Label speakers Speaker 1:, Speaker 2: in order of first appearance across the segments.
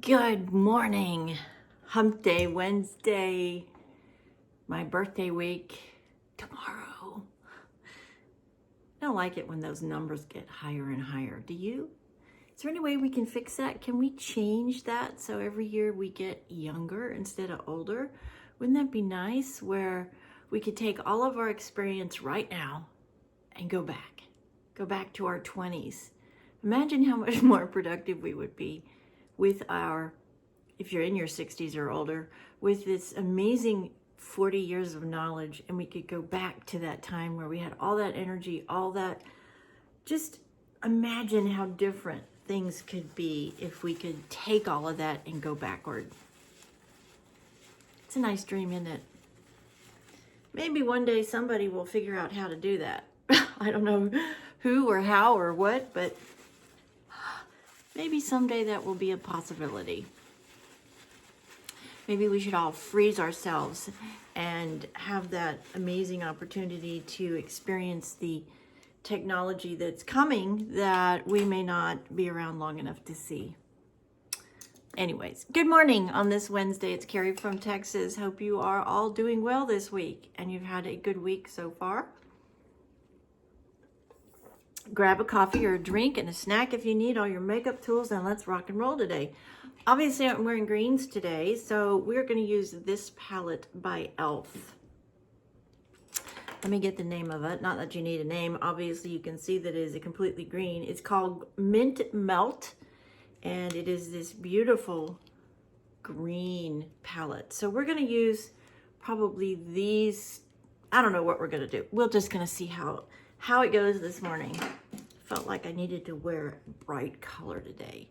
Speaker 1: Good morning. Hump Day Wednesday. My birthday week tomorrow. I don't like it when those numbers get higher and higher. Do you? Is there any way we can fix that? Can we change that so every year we get younger instead of older? Wouldn't that be nice where we could take all of our experience right now and go back? Go back to our 20s. Imagine how much more productive we would be with our, if you're in your 60s or older, with this amazing 40 years of knowledge, and we could go back to that time where we had all that energy, all that. Just imagine how different things could be if we could take all of that and go backward. It's a nice dream, isn't it? Maybe one day somebody will figure out how to do that. I don't know who or how or what, but maybe someday that will be a possibility. Maybe we should all freeze ourselves and have that amazing opportunity to experience the technology that's coming that we may not be around long enough to see. Anyways, good morning on this Wednesday. It's Carrie from Texas. Hope you are all doing well this week and you've had a good week so far. Grab a coffee or a drink and a snack if you need all your makeup tools, and let's rock and roll today. Obviously, I'm wearing greens today, so we're going to use this palette by e.l.f. Let me get the name of it. Not that you need a name. Obviously, you can see that it is a completely green. It's called Mint Melt, and it is this beautiful green palette. So we're going to use probably these. I don't know what we're going to do. We're just going to see how it goes this morning. Felt like I needed to wear a bright color today.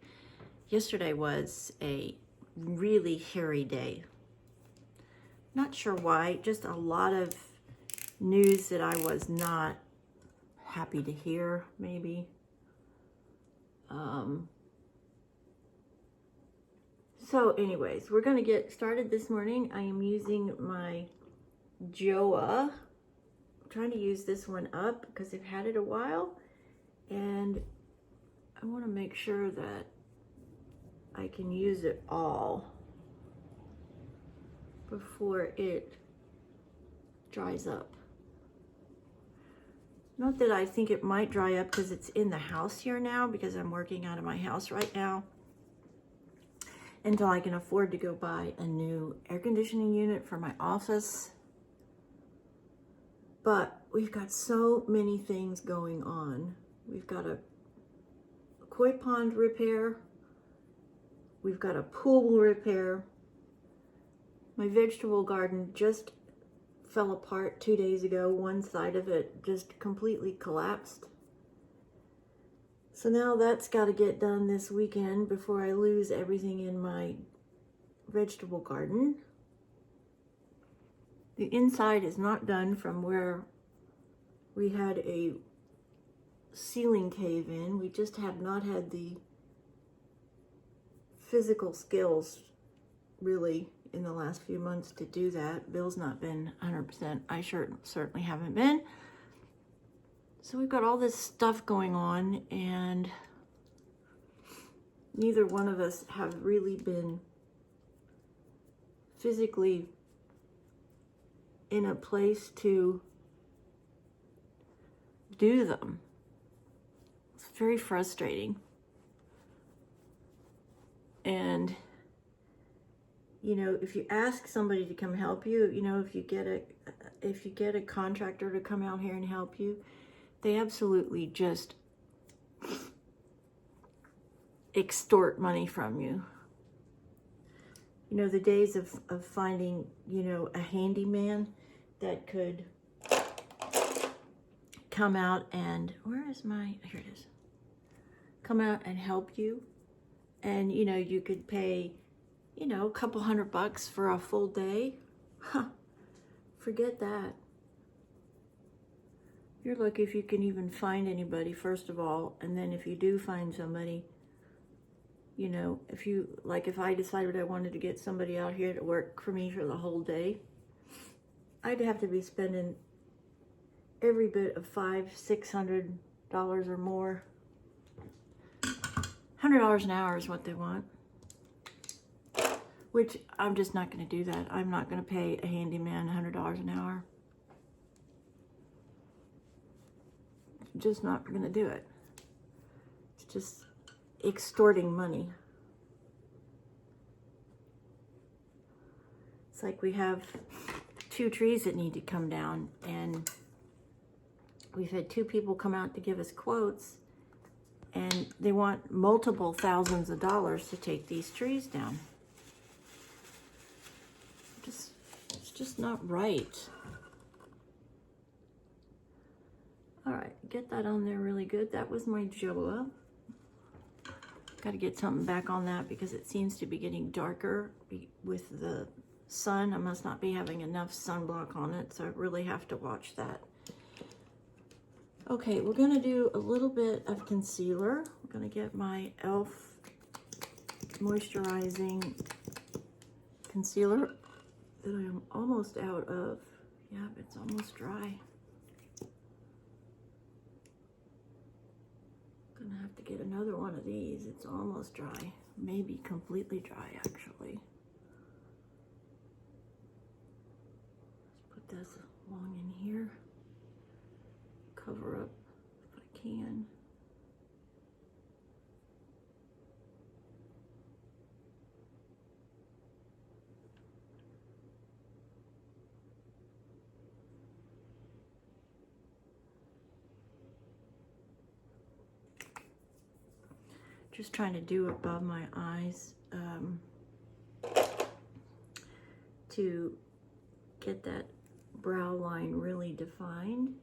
Speaker 1: Yesterday was a really hairy day. Not sure why, just a lot of news that I was not happy to hear, maybe. So anyways, we're going to get started this morning. I am using my Joa. I'm trying to use this one up because I've had it a while, and I want to make sure that I can use it all before it dries up. Not that I think it might dry up because it's in the house here now, because I'm working out of my house right now until I can afford to go buy a new air conditioning unit for my office. But we've got so many things going on. We've got a koi pond repair. We've got a pool repair. My vegetable garden just fell apart 2 days ago. One side of it just completely collapsed. So now that's got to get done this weekend before I lose everything in my vegetable garden. The inside is not done from where we had a ceiling cave in. We just have not had the physical skills really in the last few months to do that. Bill's not been 100%. I certainly haven't been. So we've got all this stuff going on, and neither one of us have really been physically in a place to do them. It's very frustrating. And you know, if you ask somebody to come help you, you know, if you get a contractor to come out here and help you, they absolutely just extort money from you. You know, the days of finding, you know, a handyman that could come out and, here it is, come out and help you. And, you know, you could pay, you know, a couple $100 for a full day. Forget that. You're lucky if you can even find anybody, first of all. And then if you do find somebody, you know, if I decided I wanted to get somebody out here to work for me for the whole day, I'd have to be spending every bit of $500-600 or more. $100 an hour is what they want. which I'm just not going to do that. I'm not going to pay a handyman $100 an hour. Just not going to do it. It's just extorting money. It's like we have 2 trees that need to come down, and we've had 2 people come out to give us quotes, and they want multiple thousands of dollars to take these trees down. It's just not right. All right, get that on there really good. That was my Joa. Got to get something back on that because it seems to be getting darker with the sun. I must not be having enough sunblock on it, so I really have to watch that. Okay, we're going to do a little bit of concealer. I'm going to get my e.l.f. moisturizing concealer that I am almost out of. Yeah, it's almost dry. Gonna have to get another one of these. It's almost dry, maybe completely dry actually. Let's put this along in here. Cover up if I can. Just trying to do above my eyes to get that brow line really defined.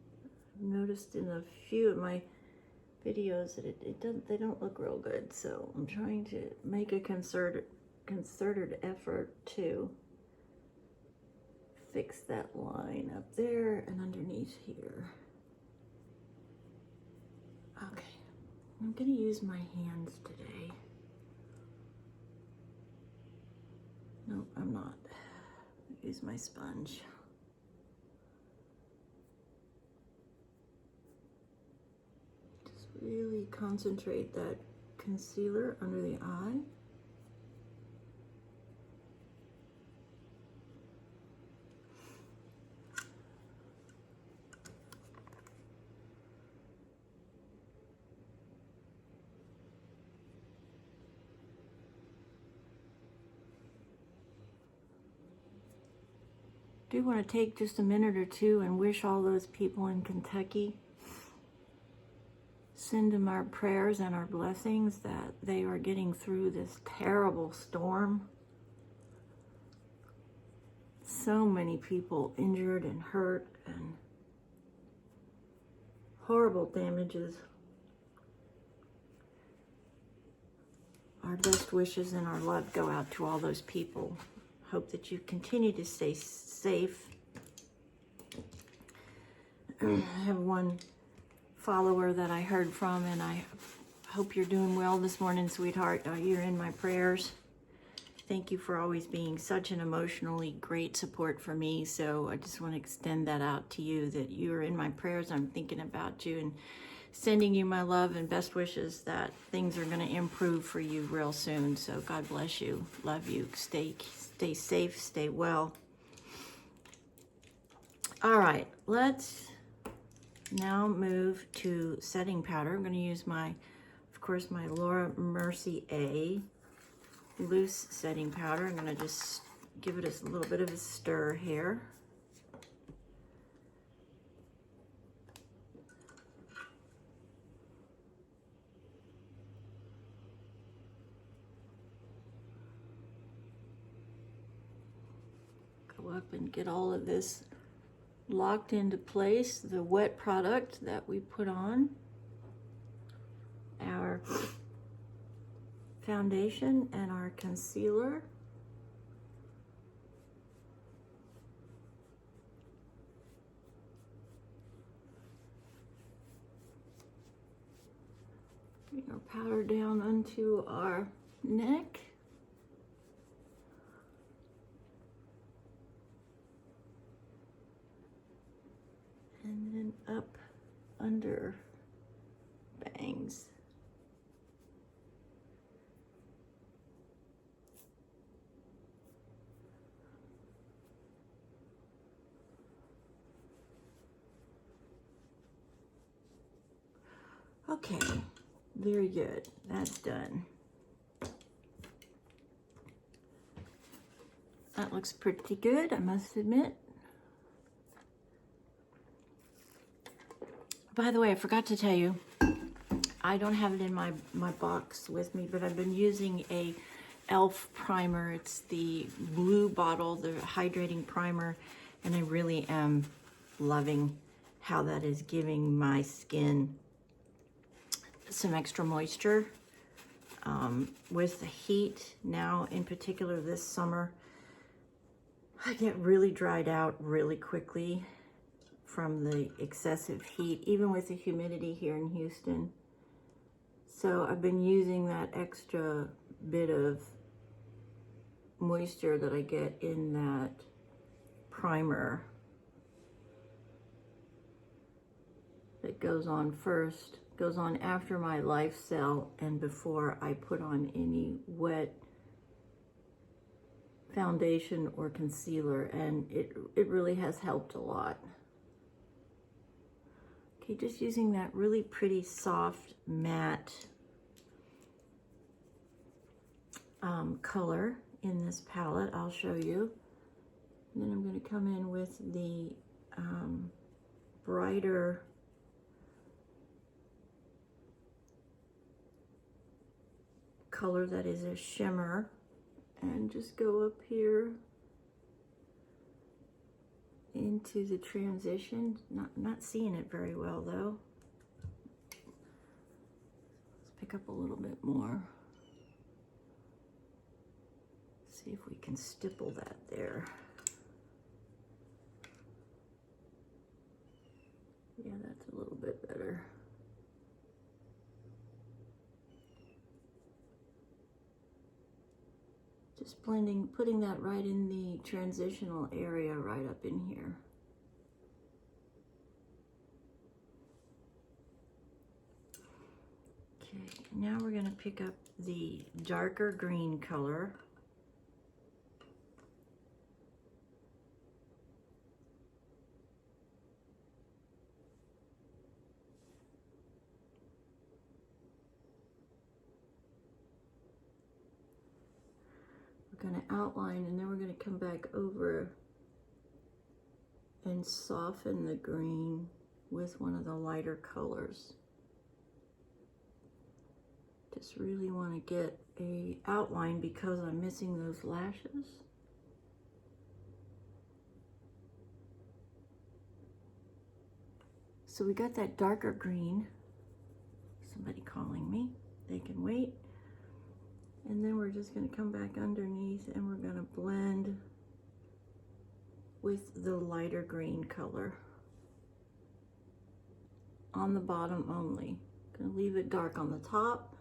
Speaker 1: I've noticed in a few of my videos that they don't look real good, so I'm trying to make a concerted effort to fix that line up there and underneath here. Okay. I'm going to use my hands today. No, I'm not. Use my sponge. Just really concentrate that concealer under the eye. I do want to take just a minute or two and wish all those people in Kentucky, send them our prayers and our blessings that they are getting through this terrible storm. So many people injured and hurt and horrible damages. Our best wishes and our love go out to all those people. Hope that you continue to stay safe. I have one follower that I heard from, and I hope you're doing well this morning, sweetheart. You're in my prayers. Thank you for always being such an emotionally great support for me. So I just want to extend that out to you, that you're in my prayers. I'm thinking about you and sending you my love and best wishes that things are going to improve for you real soon. So God bless you. Love you. Stay safe. Stay well. All right. Let's now move to setting powder. I'm going to use of course, my Laura Mercier A loose setting powder. I'm going to just give it a little bit of a stir here. Go up and get all of this locked into place. The wet product that we put on our foundation and our concealer. Bring our powder down onto our neck. And then up under bangs. Okay, very good. That's done. That looks pretty good, I must admit. By the way, I forgot to tell you, I don't have it in my box with me, but I've been using a e.l.f. primer. It's the blue bottle, the hydrating primer, and I really am loving how that is giving my skin some extra moisture. With the heat now, in particular this summer, I get really dried out really quickly from the excessive heat, even with the humidity here in Houston. So I've been using that extra bit of moisture that I get in that primer that goes on first, goes on after my Life Cell and before I put on any wet foundation or concealer, and it really has helped a lot. Okay, just using that really pretty soft matte color in this palette, I'll show you. And then I'm going to come in with the brighter color that is a shimmer, and just go up here into the transition. Not seeing it very well though. Let's pick up a little bit more. See if we can stipple that there. Yeah, that's a little bit better. Just blending, putting that right in the transitional area right up in here. Okay, now we're going to pick up the darker green color. Going to outline, and then we're going to come back over and soften the green with one of the lighter colors. Just really want to get a outline because I'm missing those lashes. So we got that darker green. Somebody calling me, they can wait. And then we're just going to come back underneath and we're going to blend with the lighter green color on the bottom only. Going to leave it dark on the top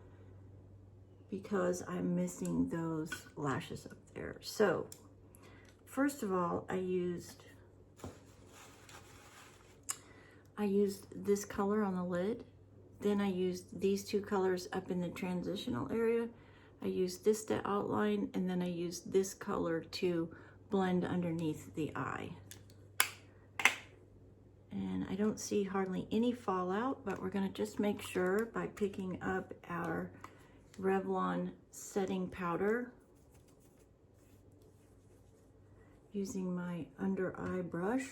Speaker 1: because I'm missing those lashes up there. So first of all, I used this color on the lid. Then I used these two colors up in the transitional area. I used this to outline, and then I used this color to blend underneath the eye. And I don't see hardly any fallout, but we're gonna just make sure by picking up our Revlon setting powder, using my under eye brush.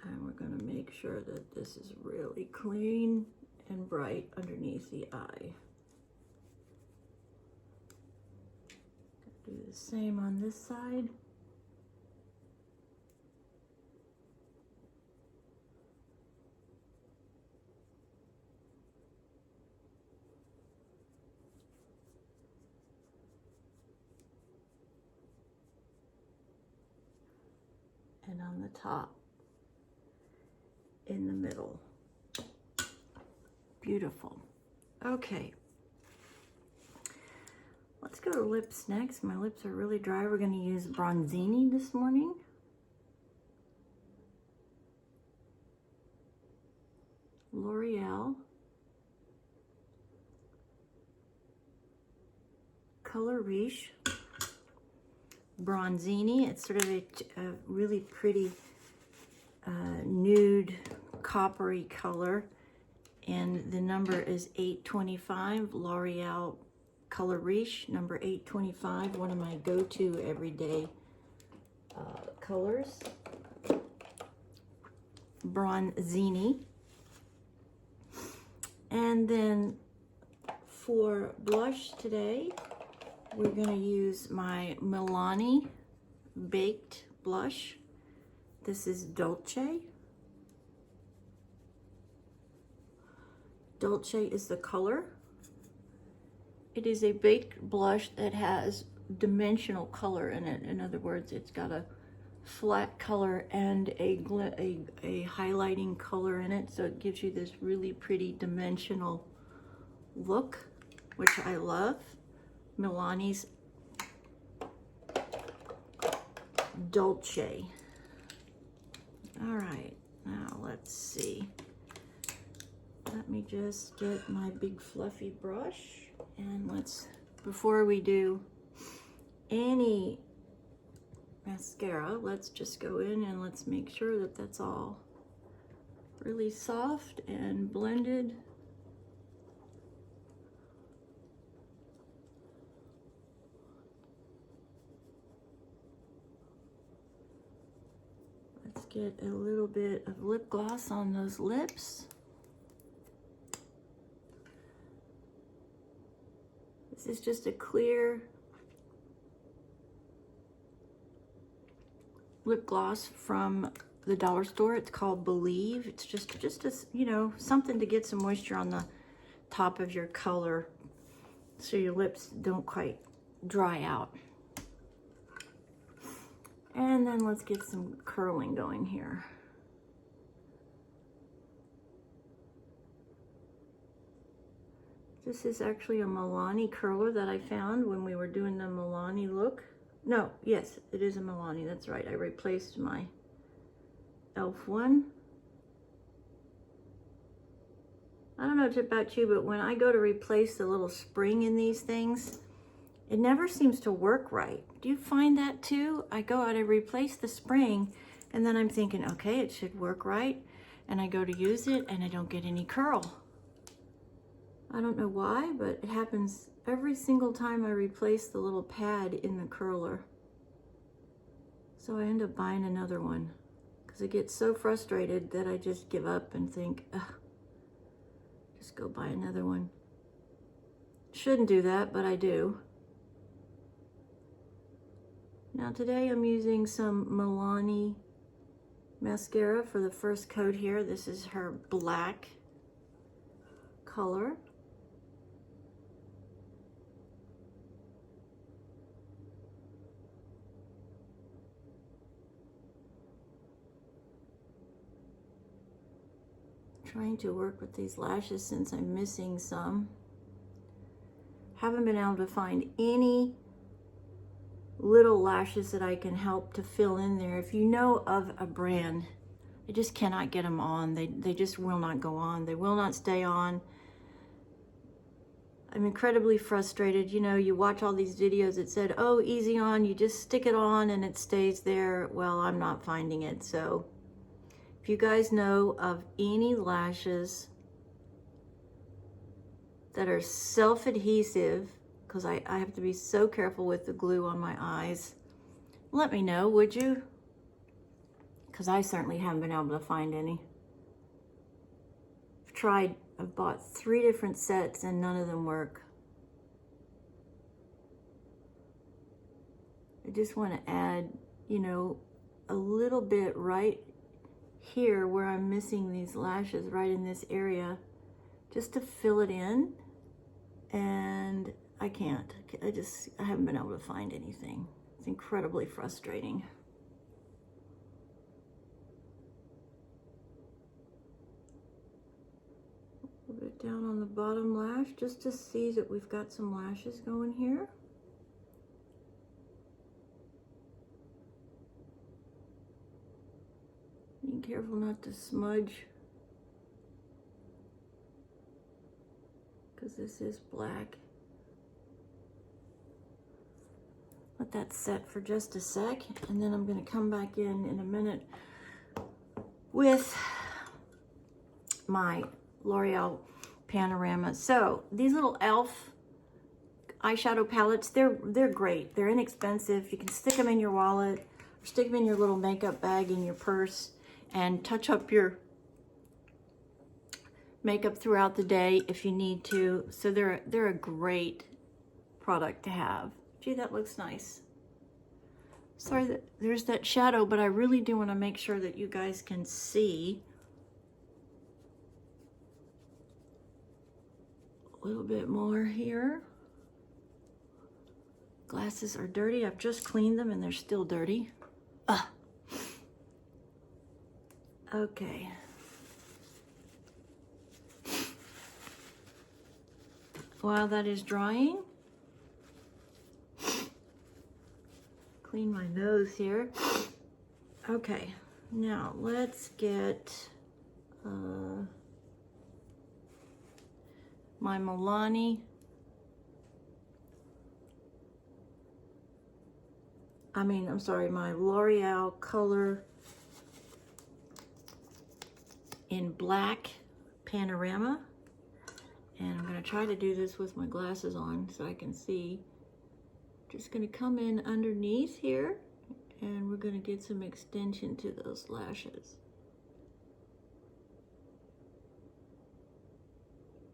Speaker 1: And we're gonna make sure that this is really clean and bright underneath the eye. Do the same on this side. And on the top, in the middle. Beautiful. Okay. Let's go to lips next. My lips are really dry. We're going to use Bronzini this morning. L'Oreal. Color Riche. Bronzini. It's sort of a really pretty nude coppery color, and the number is 825, L'Oreal Color Riche, number 825, one of my go-to everyday colors. Bronzini. And then for blush today, we're going to use my Milani Baked Blush. This is Dolce. Dolce is the color. It is a baked blush that has dimensional color in it. In other words, it's got a flat color and a highlighting color in it, so it gives you this really pretty dimensional look, which I love. Milani's Dolce. All right, now let's see. Let me just get my big fluffy brush, and before we do any mascara, let's just go in and let's make sure that that's all really soft and blended. Let's get a little bit of lip gloss on those lips. This is just a clear lip gloss from the dollar store. It's called Believe. It's just a, you know, something to get some moisture on the top of your color so your lips don't quite dry out. And then let's get some curling going here. This is actually a Milani curler that I found when we were doing the Milani look. No, yes, it is a Milani, that's right. I replaced my e.l.f. one. I don't know about you, but when I go to replace the little spring in these things, it never seems to work right. Do you find that too? I go out and replace the spring, and then I'm thinking, okay, it should work right. And I go to use it, and I don't get any curl. I don't know why, but it happens every single time I replace the little pad in the curler. So I end up buying another one because I get so frustrated that I just give up and think, ugh, just go buy another one. Shouldn't do that, but I do. Now today I'm using some Milani mascara for the first coat here. This is her black color. Trying to work with these lashes since I'm missing some. Haven't been able to find any little lashes that I can help to fill in there. If you know of a brand, I just cannot get them on. They just will not go on. They will not stay on. I'm incredibly frustrated. You know, you watch all these videos that said, oh, easy on, you just stick it on and it stays there. Well, I'm not finding it. So if you guys know of any lashes that are self-adhesive, because I have to be so careful with the glue on my eyes, let me know, would you? Because I certainly haven't been able to find any. I've bought 3 different sets and none of them work. I just want to add, you know, a little bit right here where I'm missing these lashes, right in this area, just to fill it in, and I can't. I haven't been able to find anything. It's incredibly frustrating. A little bit down on the bottom lash just to see that we've got some lashes going here. Being careful not to smudge, because this is black. Let that set for just a sec, and then I'm going to come back in a minute with my L'Oreal Panorama. So these little e.l.f. eyeshadow palettes, they're great. They're inexpensive. You can stick them in your wallet or stick them in your little makeup bag in your purse and touch up your makeup throughout the day if you need to. So they're a great product to have. Gee, that looks nice. Sorry that there's that shadow, but I really do want to make sure that you guys can see a little bit more here. Glasses are dirty. I've just cleaned them and they're still dirty. Okay. While that is drying, clean my nose here. Okay, now let's get my my L'Oreal Color in Black Panorama. And I'm gonna try to do this with my glasses on so I can see. Just gonna come in underneath here and we're gonna get some extension to those lashes.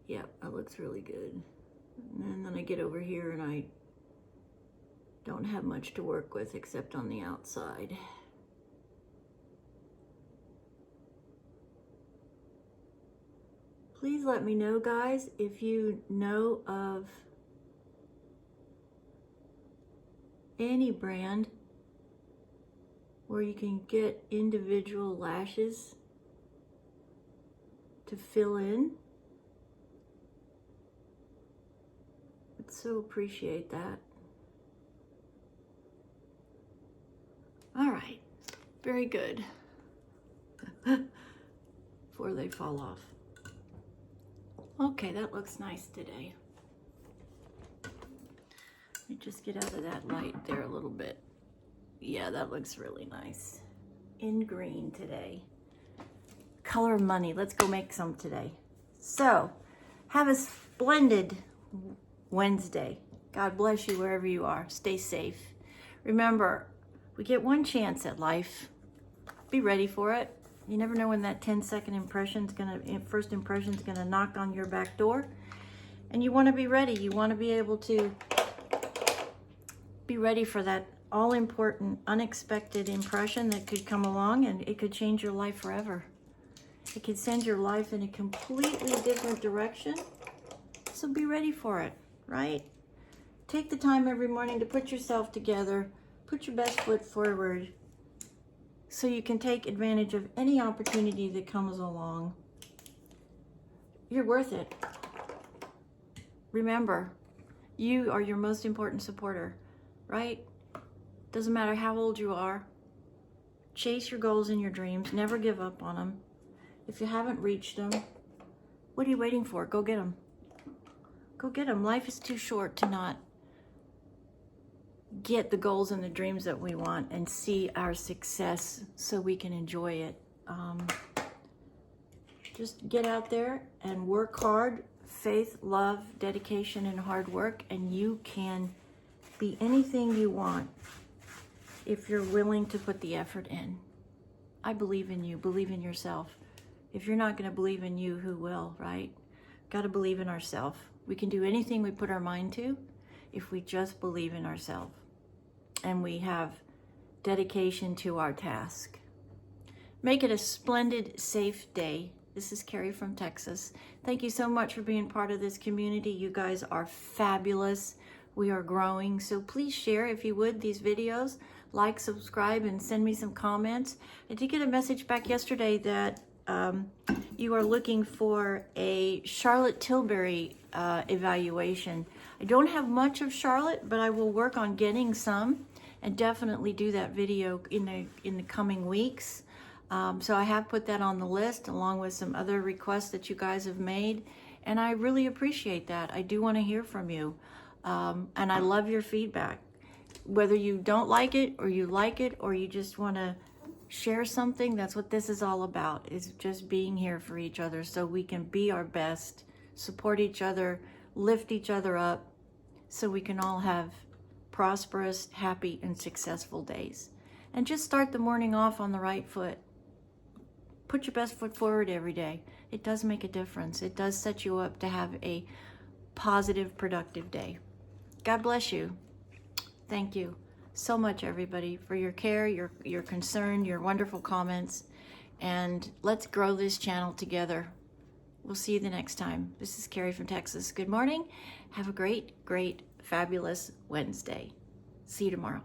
Speaker 1: Yep, that looks really good. And then I get over here and I don't have much to work with except on the outside. Please let me know, guys, if you know of any brand where you can get individual lashes to fill in. I'd so appreciate that. All right, very good. Before they fall off. Okay, that looks nice today. Let me just get out of that light there a little bit. Yeah, that looks really nice. In green today. Color of money. Let's go make some today. So, have a splendid Wednesday. God bless you wherever you are. Stay safe. Remember, we get one chance at life. Be ready for it. You never know when that 10-second first impression's gonna knock on your back door. And you wanna be ready. You wanna be able to be ready for that all-important, unexpected impression that could come along and it could change your life forever. It could send your life in a completely different direction. So be ready for it, right? Take the time every morning to put yourself together, put your best foot forward, so you can take advantage of any opportunity that comes along. You're worth it. Remember, you are your most important supporter, right? Doesn't matter how old you are. Chase your goals and your dreams. Never give up on them. If you haven't reached them, what are you waiting for? Go get them. Go get them. Life is too short to not get the goals and the dreams that we want and see our success so we can enjoy it. Just get out there and work hard. Faith, love, dedication, and hard work, and you can be anything you want if you're willing to put the effort in. I believe in you. Believe in yourself. If you're not going to believe in you, who will, right? Got to believe in ourselves. We can do anything we put our mind to if we just believe in ourselves and we have dedication to our task. Make it a splendid, safe day. This is Carrie from Texas. Thank you so much for being part of this community. You guys are fabulous. We are growing. So please share, if you would, these videos. Like, subscribe, and send me some comments. I did get a message back yesterday that you are looking for a Charlotte Tilbury evaluation. I don't have much of Charlotte, but I will work on getting some and definitely do that video in the coming weeks. So I have put that on the list along with some other requests that you guys have made, and I really appreciate that. I do want to hear from you, and I love your feedback. Whether you don't like it or you like it or you just want to share something. That's what this is all about, is just being here for each other so we can be our best, support each other, lift each other up, so we can all have prosperous, happy, and successful days. And just start the morning off on the right foot. Put your best foot forward every day. It does make a difference. It does set you up to have a positive, productive day. God bless you. Thank you so much, everybody, for your care, your concern, your wonderful comments. And let's grow this channel together. We'll see you the next time. This is Carrie from Texas. Good morning. Have a great, great, fabulous Wednesday. See you tomorrow.